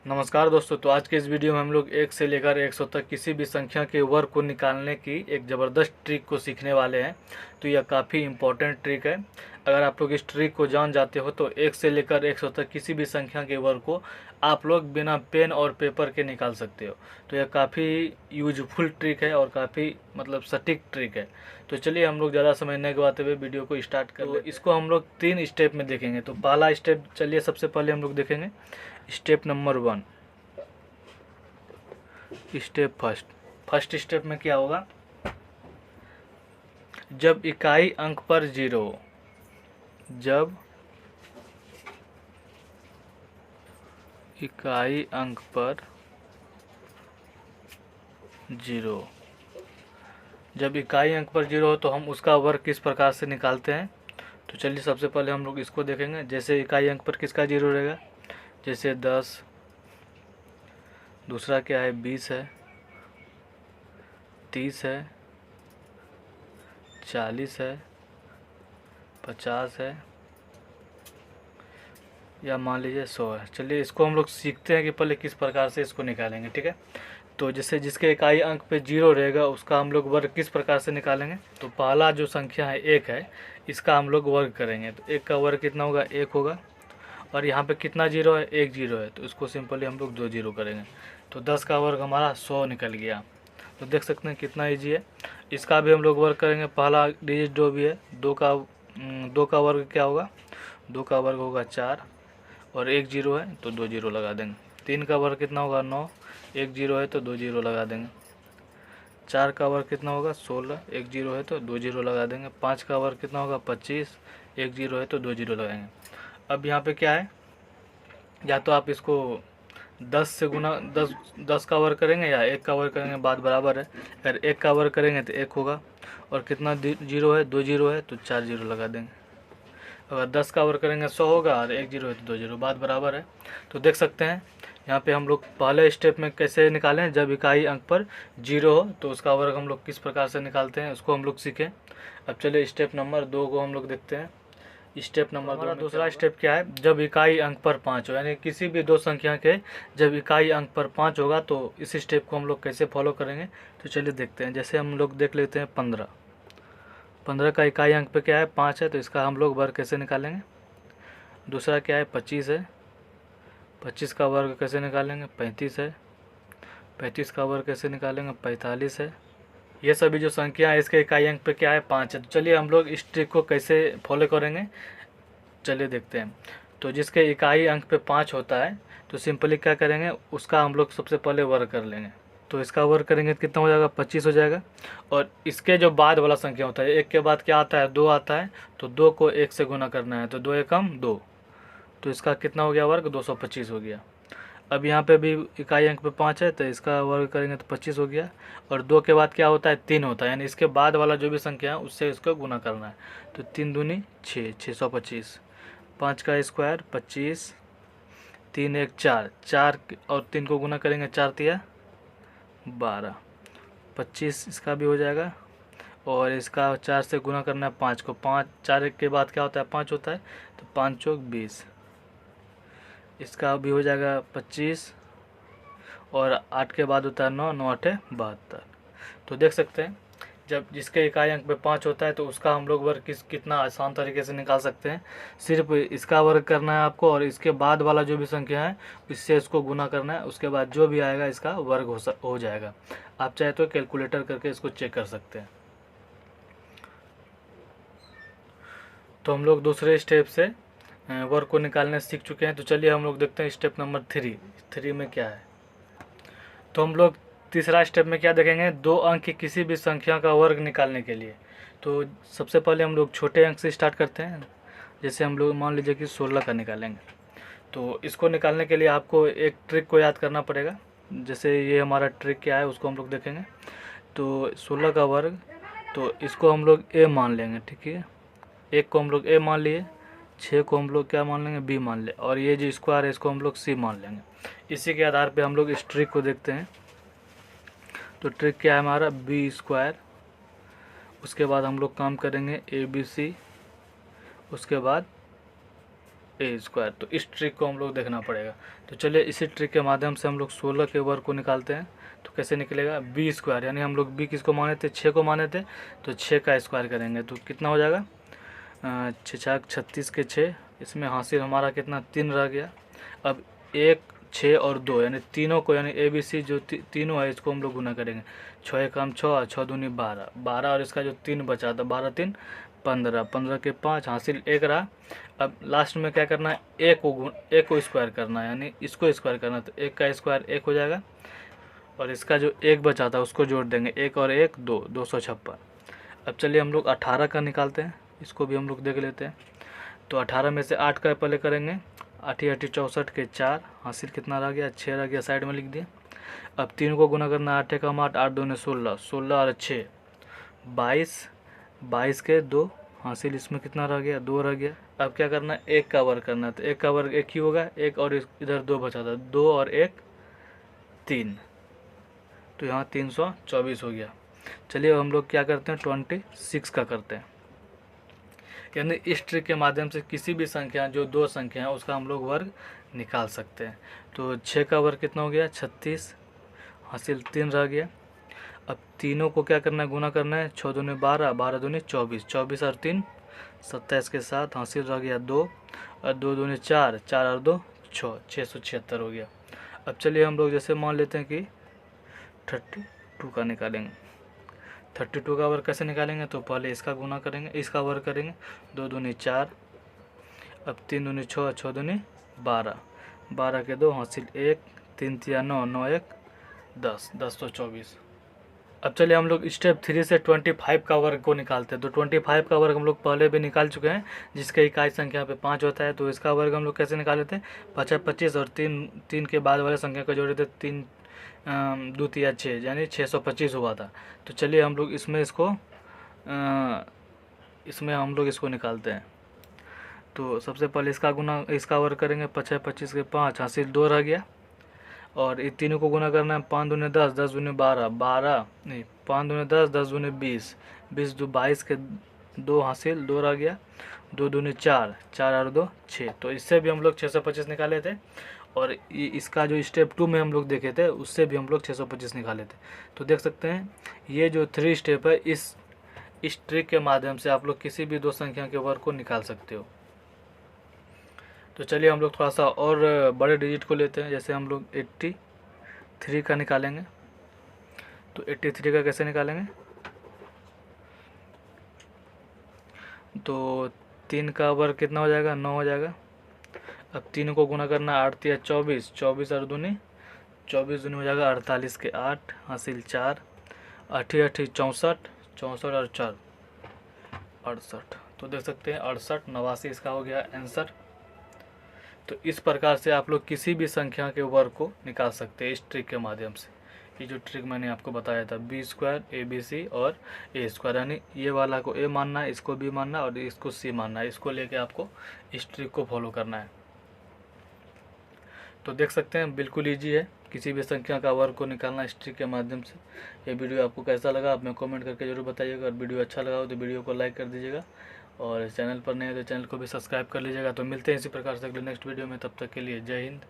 नमस्कार दोस्तों। तो आज के इस वीडियो में हम लोग 1 से लेकर 100 तक किसी भी संख्या के वर्ग को निकालने की एक ज़बरदस्त ट्रिक को सीखने वाले हैं। तो यह काफ़ी इम्पोर्टेंट ट्रिक है। अगर आप लोग इस ट्रिक को जान जाते हो तो 1 से लेकर 100 तक किसी भी संख्या के वर्ग को आप लोग बिना पेन और पेपर के निकाल सकते हो। तो यह काफ़ी यूजफुल ट्रिक है और काफ़ी सटीक ट्रिक है। तो चलिए हम लोग ज़्यादा समय नहीं गवाते हुए वीडियो को स्टार्ट कर लेते हैं। इसको हम लोग 3 स्टेप में देखेंगे। तो पहला स्टेप चलिए सबसे पहले हम लोग देखेंगे step number 1। Step first step में क्या होगा, जब इकाई अंक पर 0 हो, जब इकाई अंक पर 0 जब इकाई अंक पर 0 हो तो हम उसका वर्ग किस प्रकार से निकालते हैं। तो चलिए सबसे पहले हम लोग इसको देखेंगे। जैसे इकाई अंक पर किसका 0 रहेगा, जैसे 10, दूसरा क्या है 20 है, 30 है, 40 है, 50 है, या मान लीजिए 100 है। चलिए इसको हम लोग सीखते हैं कि पहले किस प्रकार से इसको निकालेंगे। ठीक है, तो जैसे जिसके इकाई अंक पे 0 रहेगा उसका हम लोग वर्ग किस प्रकार से निकालेंगे। तो पहला जो संख्या है 1 है, इसका हम लोग वर्ग करेंगे। तो 1 का वर्ग कितना होगा, 1 होगा। और यहाँ पे कितना 0 है, 1 0 है, तो इसको सिंपली हम लोग 2 0 करेंगे। तो 10 का वर्ग हमारा 100 निकल गया। तो देख सकते हैं कितना ईजी है। इसका भी हम लोग वर्ग करेंगे। पहला डिजिट जो भी है 2 का वर्ग क्या होगा, 2 का वर्ग होगा 4, और 1 0 है तो 2 0 लगा देंगे। 3 का वर्ग कितना होगा 9, 1 0 है तो 2 0 लगा देंगे। 4 का वर्ग कितना होगा 16, 1 0 है तो 2 0 लगा देंगे। 5 का वर्ग कितना होगा 25, 1 0 है तो 2 0 लगाएंगे। अब यहाँ पे क्या है, या तो आप इसको 10 से गुना 10 का वर्ग करेंगे या 1 का वर्ग करेंगे, बात बराबर है। अगर 1 का वर्ग करेंगे तो 1 होगा, और कितना 0 है, 2 0 है तो 4 0 लगा देंगे। अगर 10 का वर्ग करेंगे 100 होगा, और 1 0 है तो 2 0, बात बराबर है। तो देख सकते हैं यहाँ पे हम लोग पहले स्टेप में कैसे निकालें, जब इकाई अंक पर 0 हो तो उसका वर्ग हम लोग किस प्रकार से निकालते हैं, उसको हम लोग सीखें। अब चलिए स्टेप नंबर 2 को हम लोग देखते हैं। स्टेप नंबर हमारा दूसरा स्टेप क्या है, जब इकाई अंक पर 5 हो, यानी किसी भी दो संख्या के जब इकाई अंक पर 5 होगा तो इस स्टेप को हम लोग कैसे फॉलो करेंगे। तो चलिए देखते हैं। जैसे हम लोग देख लेते हैं 15 का इकाई अंक पे क्या है 5 है, तो इसका हम लोग वर्ग कैसे निकालेंगे। दूसरा क्या है 25 है, 25 का वर्ग कैसे निकालेंगे, 35 है, 35 का वर्ग कैसे निकालेंगे, 45 है। ये सभी जो संख्या है इसके इकाई अंक पे क्या है 5 है। तो चलिए हम लोग इस ट्रिक को कैसे फॉलो करेंगे, चलिए देखते हैं। तो जिसके इकाई अंक पे 5 होता है तो सिंपली क्या करेंगे, उसका हम लोग सबसे पहले वर्ग कर लेंगे। तो इसका वर्ग करेंगे तो कितना हो जाएगा, 25 हो जाएगा। और इसके जो बाद वाला संख्या होता है, 1 के बाद क्या आता है 2 आता है, तो 2 को 1 से गुना करना है, तो 2 एकम 2, तो इसका कितना हो गया वर्ग, 225 हो गया। अब यहाँ पे भी इकाई अंक पे 5 है तो इसका वर्ग करेंगे तो 25 हो गया। और 2 के बाद क्या होता है 3 होता है, यानी इसके बाद वाला जो भी संख्या है उससे इसको गुना करना है। तो 3 दूनी 6, 625। 5 का स्क्वायर 25, 3 1 4, 4 और 3 को गुना करेंगे 4 तिया 12, 25 इसका भी हो जाएगा। और इसका 4 से गुना करना है 5 को, 5 4 के बाद क्या होता है 5 होता है, तो 5 चौक 20, इसका भी हो जाएगा 25। और 8 के बाद होता है 9, 9 8 72। तो देख सकते हैं जब जिसके इकाई अंक पे 5 होता है तो उसका हम लोग वर्ग कितना आसान तरीके से निकाल सकते हैं। सिर्फ इसका वर्ग करना है आपको, और इसके बाद वाला जो भी संख्या है इससे इसको गुना करना है, उसके बाद जो भी आएगा इसका वर्ग हो जाएगा। आप चाहे तो कैलकुलेटर करके इसको चेक कर सकते हैं। तो हम लोग दूसरे स्टेप से वर्ग को निकालने सीख चुके हैं। तो चलिए हम लोग देखते हैं स्टेप नंबर 3 में क्या है। तो हम लोग तीसरा स्टेप में क्या देखेंगे, 2 अंक की किसी भी संख्या का वर्ग निकालने के लिए। तो सबसे पहले हम लोग छोटे अंक से स्टार्ट करते हैं। जैसे हम लोग मान लीजिए कि 16 का निकालेंगे, तो इसको निकालने के लिए आपको एक ट्रिक को याद करना पड़ेगा। जैसे ये हमारा ट्रिक क्या है उसको हम लोग देखेंगे। तो 16 का वर्ग, तो इसको हम लोग a मान लेंगे, ठीक है। 1 को हम लोग a मान लिए, 6 को हम लोग क्या मान लेंगे, b मान ले, और ये जो स्क्वायर है इसको हम लोग c मान लेंगे। इसी के आधार पे हम लोग इस ट्रिक को देखते हैं। तो ट्रिक क्या है हमारा, बी स्क्वायर, उसके बाद हम लोग काम करेंगे ए बी सी, उसके बाद ए स्क्वायर। तो इस ट्रिक को हम लोग देखना पड़ेगा। तो चलिए इसी ट्रिक के माध्यम से हम लोग 16 के वर्ग को निकालते हैं। तो कैसे निकलेगा, बी स्क्वायर, यानी हम लोग बी किसको माने थे, 6 को माने थे, तो 6 का स्क्वायर करेंगे तो कितना हो जाएगा, 6 36 के 6, इसमें हासिल हमारा कितना 3 रह गया। अब 1 6 और 2 यानी तीनों को, यानी ए बी सी जो तीनों है इसको हम लोग गुना करेंगे। 6 एक हम 6, 6 दूनी 12, 12 और इसका जो 3 बचा था 12 3 15, 15 के 5, हासिल 1 रहा। अब लास्ट में क्या करना है, एक को स्क्वायर करना है, यानी इसको स्क्वायर करना है। तो 1 का स्क्वायर 1 हो जाएगा और इसका जो 1 बचा था उसको जोड़ देंगे, 1 और 1 2, 256। अब चलिए हम लोग 18 का निकालते हैं, इसको भी हम लोग देख लेते हैं। तो 18 में से 8 का पहले करेंगे, 8 8 64 के 4, हासिल कितना रह गया, 6 रह गया, साइड में लिख दिया। अब 3 को गुना करना, 8 का 8, 8 2 16, 16 और 6 22, 22 के 2, हासिल इसमें कितना रह गया, 2 रह गया। अब क्या करना है, 1 का वर्ग करना है। तो 1 का वर्ग 1 ही होगा, 1 और इधर 2 बचा था, 2 और 1 3, तो यहाँ 324 हो गया। चलिए अब हम लोग क्या करते हैं, 26 का करते हैं। यानी इस ट्रिक के माध्यम से किसी भी संख्या, जो 2 संख्या है उसका हम लोग वर्ग निकाल सकते हैं। तो 6 का वर्ग कितना हो गया, 36, हासिल 3 रह गया। अब तीनों को क्या करना है, गुना करना है, 6 दूनी 12, 12 दूनी 24, 24 और 3 27 के साथ, हासिल रह गया 2, और 2 दूनी 4, 4 और 2 6, 676 हो गया। अब चलिए हम लोग जैसे मान लेते हैं कि 32 का निकालेंगे। 32 का वर्ग कैसे निकालेंगे, तो पहले इसका गुना करेंगे, इसका वर्ग करेंगे, 2 दूनी 4, अब 3 दूनी 6, 6 दूनी 12, 12 के 2, हासिल 1, 3 3 9, 9 1 10, 10 तो 24। अब चलिए हम लोग स्टेप 3 से 25 का वर्ग को निकालते हैं। तो 25 का वर्ग हम लोग पहले भी निकाल चुके हैं, जिसके इकाई संख्या पे 5 होता है। तो इसका वर्ग हम लोग कैसे निकाले थे, 5 25 और 3 के बाद वाले संख्या को जोड़े थे, 3 2 3 6, यानी 625 हुआ था। तो चलिए हम लोग इसमें हम लोग इसको निकालते हैं। तो सबसे पहले इसका वर्ग करेंगे, 5 25 के 5, हासिल 2 रह गया। और ये तीनों को गुना करना है, 5 दूनी 10, 10 दूनी 12, 12 नहीं 5 दूनी 10, 10 दूनी 20, 20 दो 22 के 2, हासिल 2 रह गया। 2 दूनी 4, 4 और 2 6, तो इससे भी हम लोग 625 निकाले थे। और इसका जो स्टेप 2 में हम लोग देखे थे उससे भी हम लोग 625 निकाले थे। तो देख सकते हैं ये जो 3 स्टेप है, इस ट्रिक के माध्यम से आप लोग किसी भी 2 संख्या के वर्ग को निकाल सकते हो। तो चलिए हम लोग थोड़ा सा और बड़े डिजिट को लेते हैं, जैसे हम लोग 83 का निकालेंगे। तो 83 का कैसे निकालेंगे, तो 3 का वर्ग कितना हो जाएगा, 9 हो जाएगा। अब 3 को गुना करना, 8 या 24, 24 और दूनी 24 दूनी हो जाएगा 48 के 8, हासिल 4, 8 8 64, 64 और 4 68। तो देख सकते हैं 68 89 इसका हो गया आंसर। तो इस प्रकार से आप लोग किसी भी संख्या के वर्ग को निकाल सकते हैं इस ट्रिक के माध्यम से। ये जो ट्रिक मैंने आपको बताया था, B square A B C और ए स्क्वायर, यानी ये वाला को ए मानना है, इसको बी मानना है और इसको सी मानना है, इसको लेके आपको इस ट्रिक को फॉलो करना है। तो देख सकते हैं बिल्कुल ईजी है किसी भी संख्या का वर्ग को निकालना इस ट्रिक के माध्यम से। ये वीडियो आपको कैसा लगा आप में कमेंट करके जरूर बताइएगा, और वीडियो अच्छा लगा हो तो वीडियो को लाइक कर दीजिएगा, और चैनल पर नए हैं तो चैनल को भी सब्सक्राइब कर लीजिएगा। तो मिलते हैं इसी प्रकार से अगले नेक्स्ट वीडियो में, तब तक के लिए जय हिंद।